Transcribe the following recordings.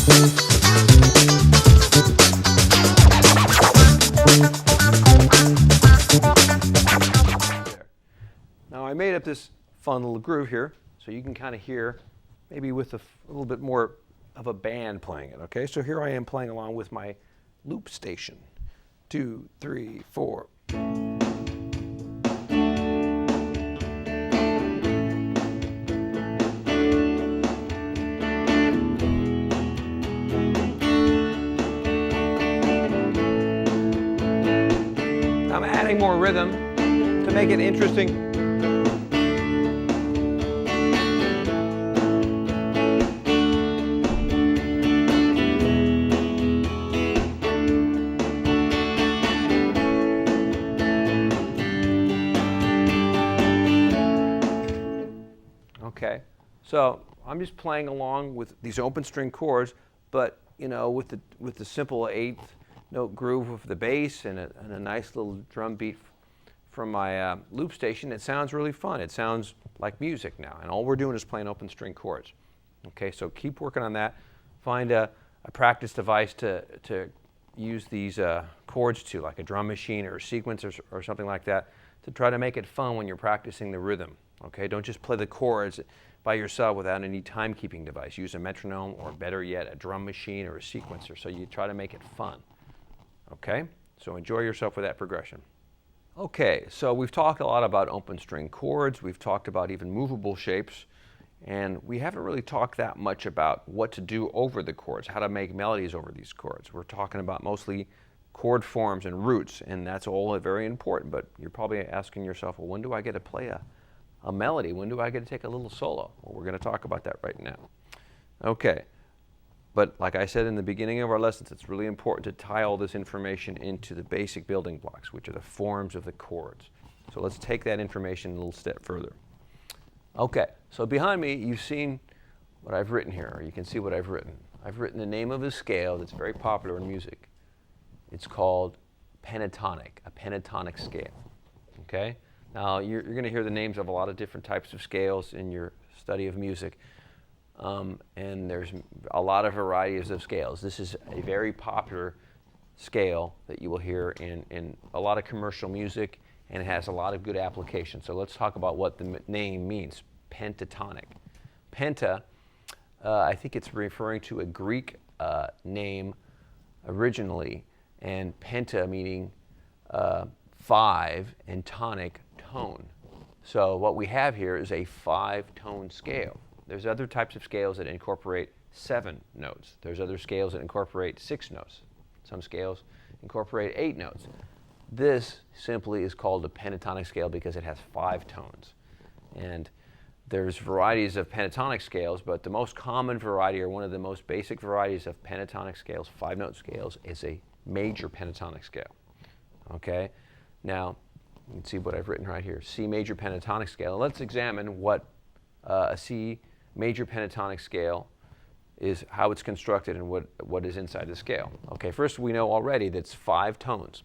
Now I made up this fun little groove here, so you can kind of hear, maybe with a little bit more of a band playing it, okay? So here I am playing along with my loop station. 2, 3, 4. I'm adding more rhythm to make it interesting. Okay, so I'm just playing along with these open string chords, but you know, with the simple 8th note groove of the bass and a nice little drum beat from my loop station. It sounds really fun. It sounds like music now, and all we're doing is playing open string chords. Okay, so keep working on that. Find a practice device to use these chords to, like a drum machine or a sequencer or something like that, to try to make it fun when you're practicing the rhythm. Okay, don't just play the chords by yourself without any timekeeping device. Use a metronome, or better yet, a drum machine or a sequencer, so you try to make it fun. Okay, so enjoy yourself with that progression. Okay, so we've talked a lot about open string chords. We've talked about even movable shapes, and we haven't really talked that much about what to do over the chords, how to make melodies over these chords. We're talking about mostly chord forms and roots, and that's all very important, but you're probably asking yourself, well, when do I get to play a melody? When do I get to take a little solo? Well, we're going to talk about that right now. Okay, but like I said in the beginning of our lessons, it's really important to tie all this information into the basic building blocks, which are the forms of the chords. So let's take that information a little step further. Okay, so behind me you've seen what I've written here, or you can see what I've written. I've written the name of a scale that's very popular in music. It's called pentatonic, a pentatonic scale. Okay? Now, you're going to hear the names of a lot of different types of scales in your study of music, and there's a lot of varieties of scales. This is a very popular scale that you will hear in a lot of commercial music, and it has a lot of good applications. So let's talk about what the name means, pentatonic. Penta, I think it's referring to a Greek name originally, and penta meaning 5 and tonic, tone. So what we have here is a 5-tone scale. There's other types of scales that incorporate 7 notes. There's other scales that incorporate 6 notes. Some scales incorporate 8 notes. This simply is called a pentatonic scale because it has 5 tones. And there's varieties of pentatonic scales, but the most common variety, or one of the most basic varieties of pentatonic scales, 5-note scales, is a major pentatonic scale. Okay? Now, you can see what I've written right here, C major pentatonic scale. Let's examine what a C major pentatonic scale is, how it's constructed, and what is inside the scale. Okay, first we know already that's 5 tones.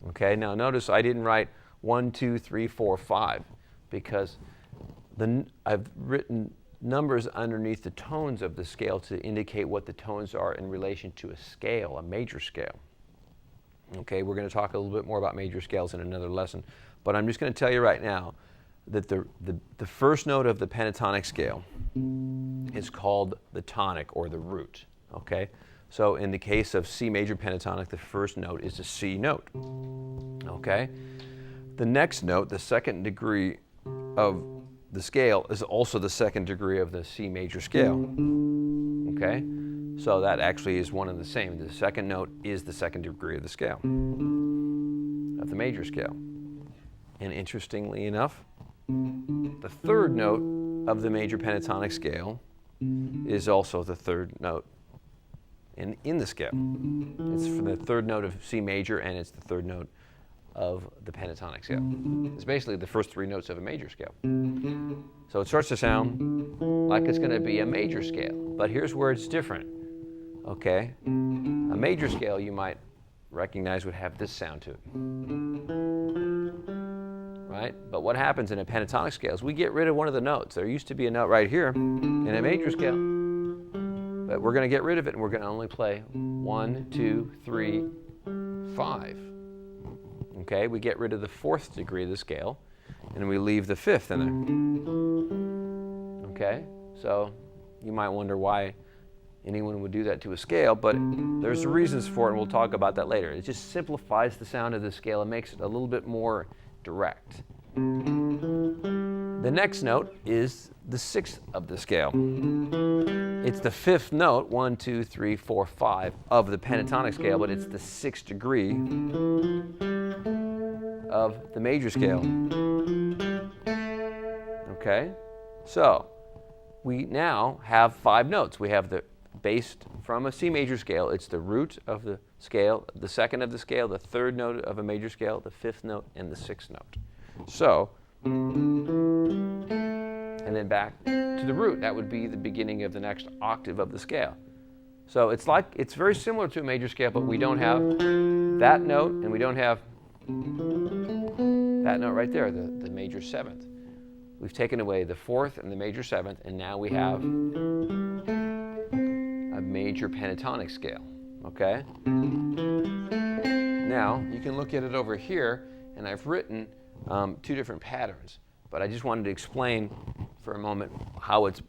Okay, now notice I didn't write 1, 2, 3, 4, 5, because I've written numbers underneath the tones of the scale to indicate what the tones are in relation to a scale, a major scale. Okay, we're going to talk a little bit more about major scales in another lesson, but I'm just going to tell you right now that the first note of the pentatonic scale is called the tonic, or the root. Okay, so in the case of C major pentatonic, the first note is a C note. Okay, the next note, the second degree of the scale, is also the second degree of the C major scale. Okay, so that actually is one and the same. The second note is the second degree of the scale, of the major scale. And interestingly enough, the third note of the major pentatonic scale is also the third note in the scale. It's for the third note of C major, and it's the third note of the pentatonic scale. It's basically the first 3 notes of a major scale. So it starts to sound like it's going to be a major scale, but here's where it's different. Okay, a major scale you might recognize would have this sound to it, right? But what happens in a pentatonic scale is we get rid of one of the notes. There used to be a note right here in a major scale, But we're going to get rid of it, and we're going to only play 1, 2, 3, 5. Okay, we get rid of the 4th degree of the scale, and we leave the 5th in there. Okay, so you might wonder why anyone would do that to a scale, but there's reasons for it, and we'll talk about that later. It just simplifies the sound of the scale and makes it a little bit more direct. The next note is the 6th of the scale. It's the 5th note, 1, 2, 3, 4, 5 of the pentatonic scale, but it's the 6th degree of the major scale. Okay, so we now have 5 notes. We have the based from a C major scale, it's the root of the scale, the 2nd of the scale, the 3rd note of a major scale, the 5th note, and the 6th note. So, and then back to the root. That would be the beginning of the next octave of the scale. So it's very similar to a major scale, but we don't have that note, and we don't have that note right there, the major 7th. We've taken away the 4th and the major 7th, and now we have a major pentatonic scale, okay? Now, you can look at it over here, and I've written 2 different patterns, but I just wanted to explain for a moment how it's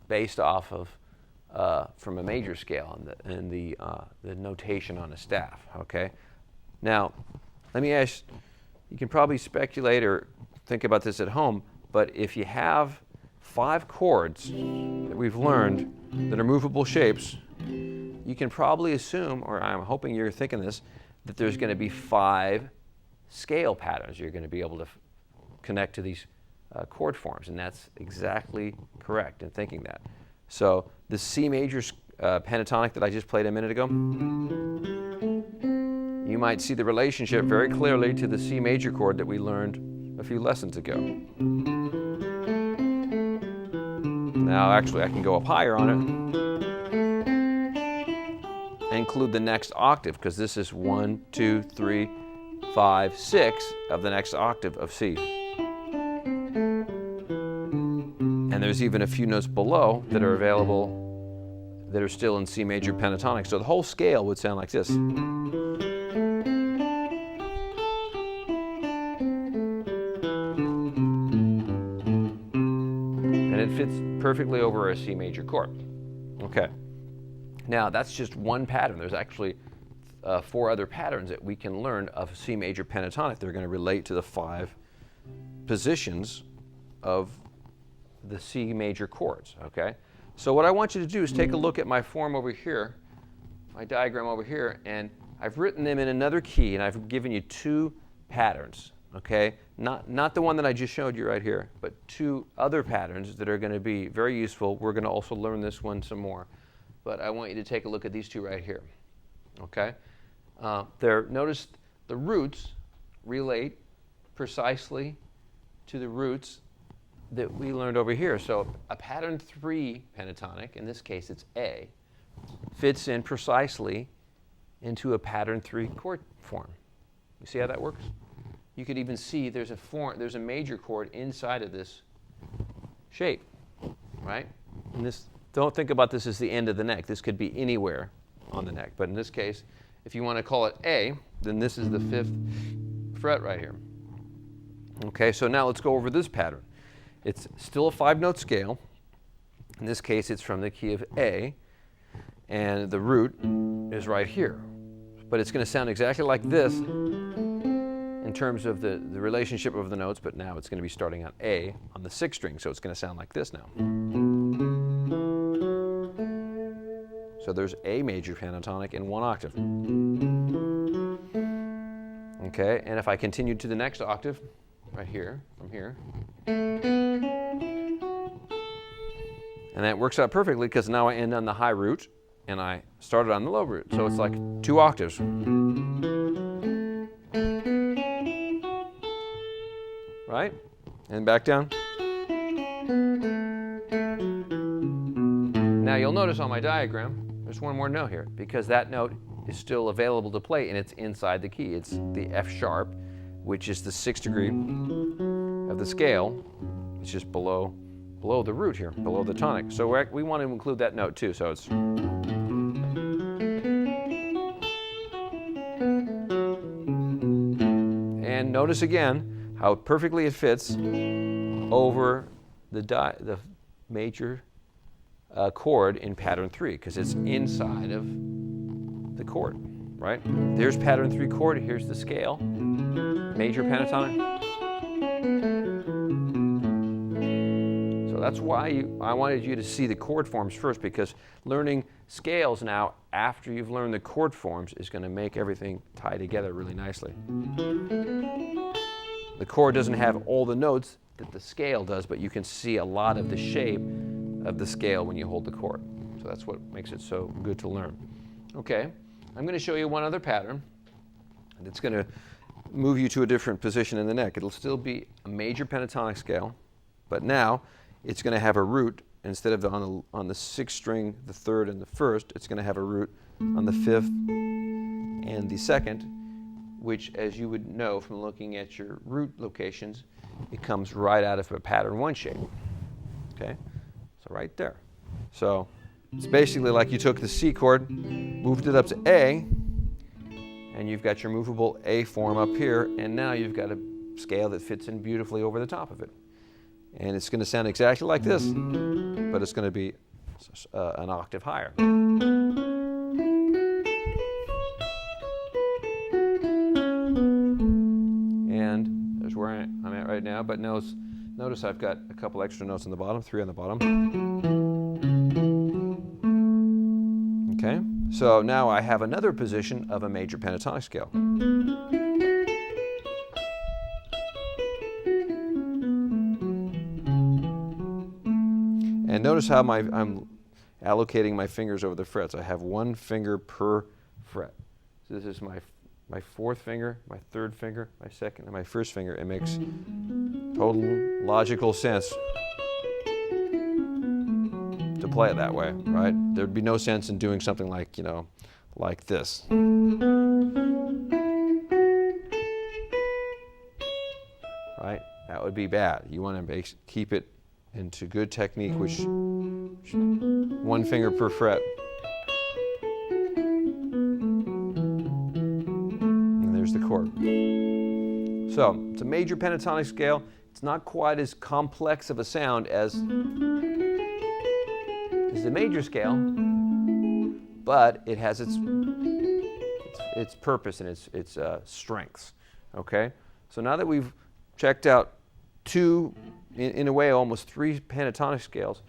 based off of from a major scale and the notation on a staff, okay? Now, let me ask, you can probably speculate or think about this at home, but if you have 5 chords that we've learned that are movable shapes, you can probably assume, or I'm hoping you're thinking this, that there's going to be 5 scale patterns you're going to be able to connect to these chord forms, and that's exactly correct in thinking that. So the C major pentatonic that I just played a minute ago, you might see the relationship very clearly to the C major chord that we learned a few lessons ago. Now actually I can go up higher on it and include the next octave, because this is 1, 2, 3, 5, 6 of the next octave of C. And there's even a few notes below that are available that are still in C major pentatonic. So the whole scale would sound like this. And it fits perfectly over a C major chord. Okay. Now that's just one pattern. There's actually 4 other patterns that we can learn of C major pentatonic. They're going to relate to the 5 positions of the C major chords, okay? So what I want you to do is take a look at my form over here, my diagram over here, and I've written them in another key, and I've given you 2 patterns, okay? Not the one that I just showed you right here, but 2 other patterns that are going to be very useful. We're going to also learn this one some more, but I want you to take a look at these 2 right here, okay? Notice the roots relate precisely to the roots that we learned over here. So a pattern 3 pentatonic, in this case it's A, fits in precisely into a pattern 3 chord form. You see how that works? You could even see there's a major chord inside of this shape, right? And this, don't think about this as the end of the neck. This could be anywhere on the neck, but in this case, if you want to call it A, then this is the 5th fret right here. Okay, so now let's go over this pattern. It's still a 5-note scale. In this case, it's from the key of A, and the root is right here. But it's going to sound exactly like this in terms of the relationship of the notes, but now it's going to be starting on A on the 6th string, so it's going to sound like this now. So there's A major pentatonic in 1 octave. Okay, and if I continue to the next octave, right here, from here, and that works out perfectly because now I end on the high root and I started on the low root. So it's like 2 octaves. Right? And back down. Now you'll notice on my diagram, there's one more note here because that note is still available to play and it's inside the key. It's the F sharp, which is the 6th degree of the scale. It's just below below the root here, below the tonic. So we want to include that note too. So it's. And notice again how perfectly it fits over the major chord in pattern 3, because it's inside of the chord, right? There's pattern 3 chord, here's the scale, major pentatonic. So that's why I wanted you to see the chord forms first, because learning scales now after you've learned the chord forms is going to make everything tie together really nicely. The chord doesn't have all the notes that the scale does, but you can see a lot of the shape of the scale when you hold the chord. So that's what makes it so good to learn. Okay, I'm going to show you one other pattern that's going to move you to a different position in the neck. It'll still be a major pentatonic scale, but now it's going to have a root. Instead of on the 6th string, the 3rd, and the 1st, it's going to have a root on the 5th and the 2nd, which, as you would know from looking at your root locations, it comes right out of a pattern 1 shape. Okay, so right there. So it's basically like you took the C chord, moved it up to A, and you've got your movable A form up here, and now you've got a scale that fits in beautifully over the top of it. And it's going to sound exactly like this, but it's going to be an octave higher. And there's where I'm at right now, but notice I've got a couple extra notes on the bottom, 3 on the bottom. Okay, so now I have another position of a major pentatonic scale. And notice how I'm allocating my fingers over the frets. I have 1 finger per fret. So this is my 4th finger, my 3rd finger, my 2nd, and my 1st finger. It makes total logical sense to play it that way, right? There'd be no sense in doing something like, like this. Right? That would be bad. You want to keep it into good technique, which 1 finger per fret. And there's the chord. So it's a major pentatonic scale. It's not quite as complex of a sound as the major scale, but it has its purpose and its strengths. Okay? So now that we've checked out 2, in a way, almost 3 pentatonic scales,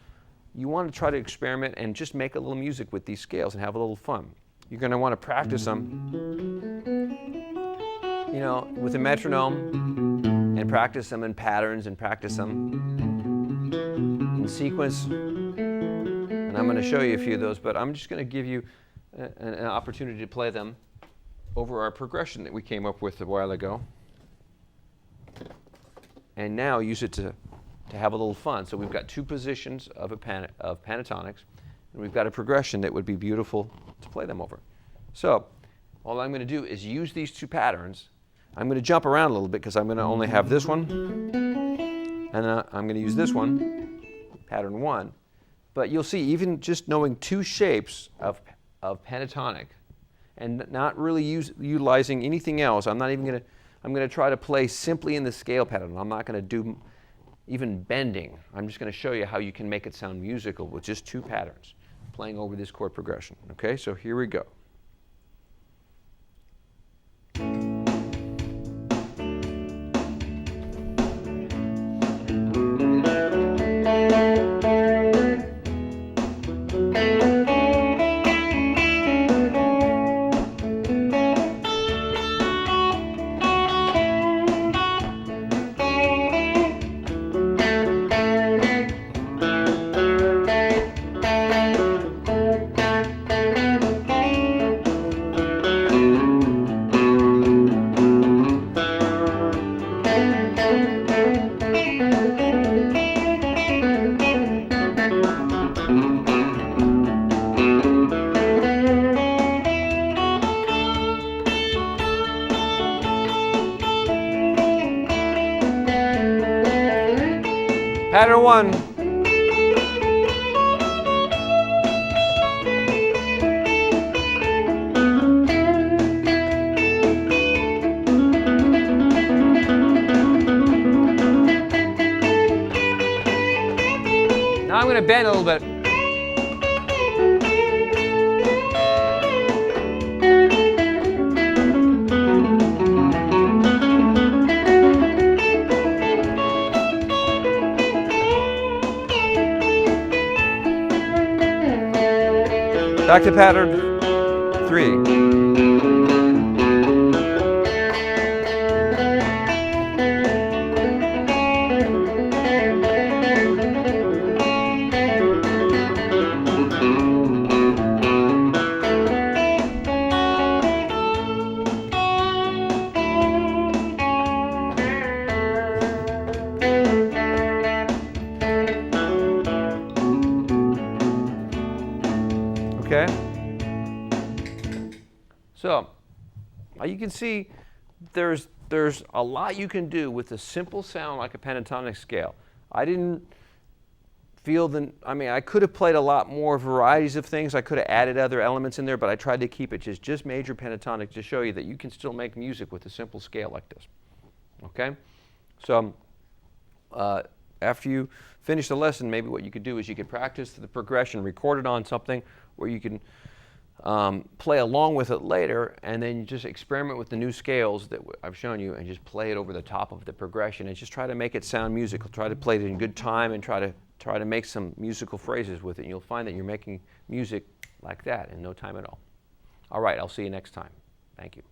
you want to try to experiment and just make a little music with these scales and have a little fun. You're going to want to practice them, with a metronome, and practice them in patterns, and practice them in sequence. And I'm going to show you a few of those, but I'm just going to give you an opportunity to play them over our progression that we came up with a while ago. And now use it to have a little fun. So we've got 2 positions of pentatonics, and we've got a progression that would be beautiful to play them over. So all I'm going to do is use these 2 patterns. I'm going to jump around a little bit because I'm going to only have this one, and I'm going to use this one, pattern 1. But you'll see, even just knowing 2 shapes of pentatonic and not really utilizing anything else, I'm going to try to play simply in the scale pattern. I'm not going to do even bending. I'm just going to show you how you can make it sound musical with just 2 patterns, playing over this chord progression. Okay, so here we go. Pattern 1. going to bend a little bit. Back to pattern 3. Okay? So, you can see there's a lot you can do with a simple sound like a pentatonic scale. I didn't feel I could have played a lot more varieties of things. I could have added other elements in there, but I tried to keep it just major pentatonic to show you that you can still make music with a simple scale like this. Okay? So, after you finish the lesson, maybe what you could do is you could practice the progression, record it on something where you can play along with it later, and then you just experiment with the new scales that I've shown you and just play it over the top of the progression and just try to make it sound musical. Try to play it in good time and try to make some musical phrases with it, and you'll find that you're making music like that in no time at all. All right, I'll see you next time. Thank you.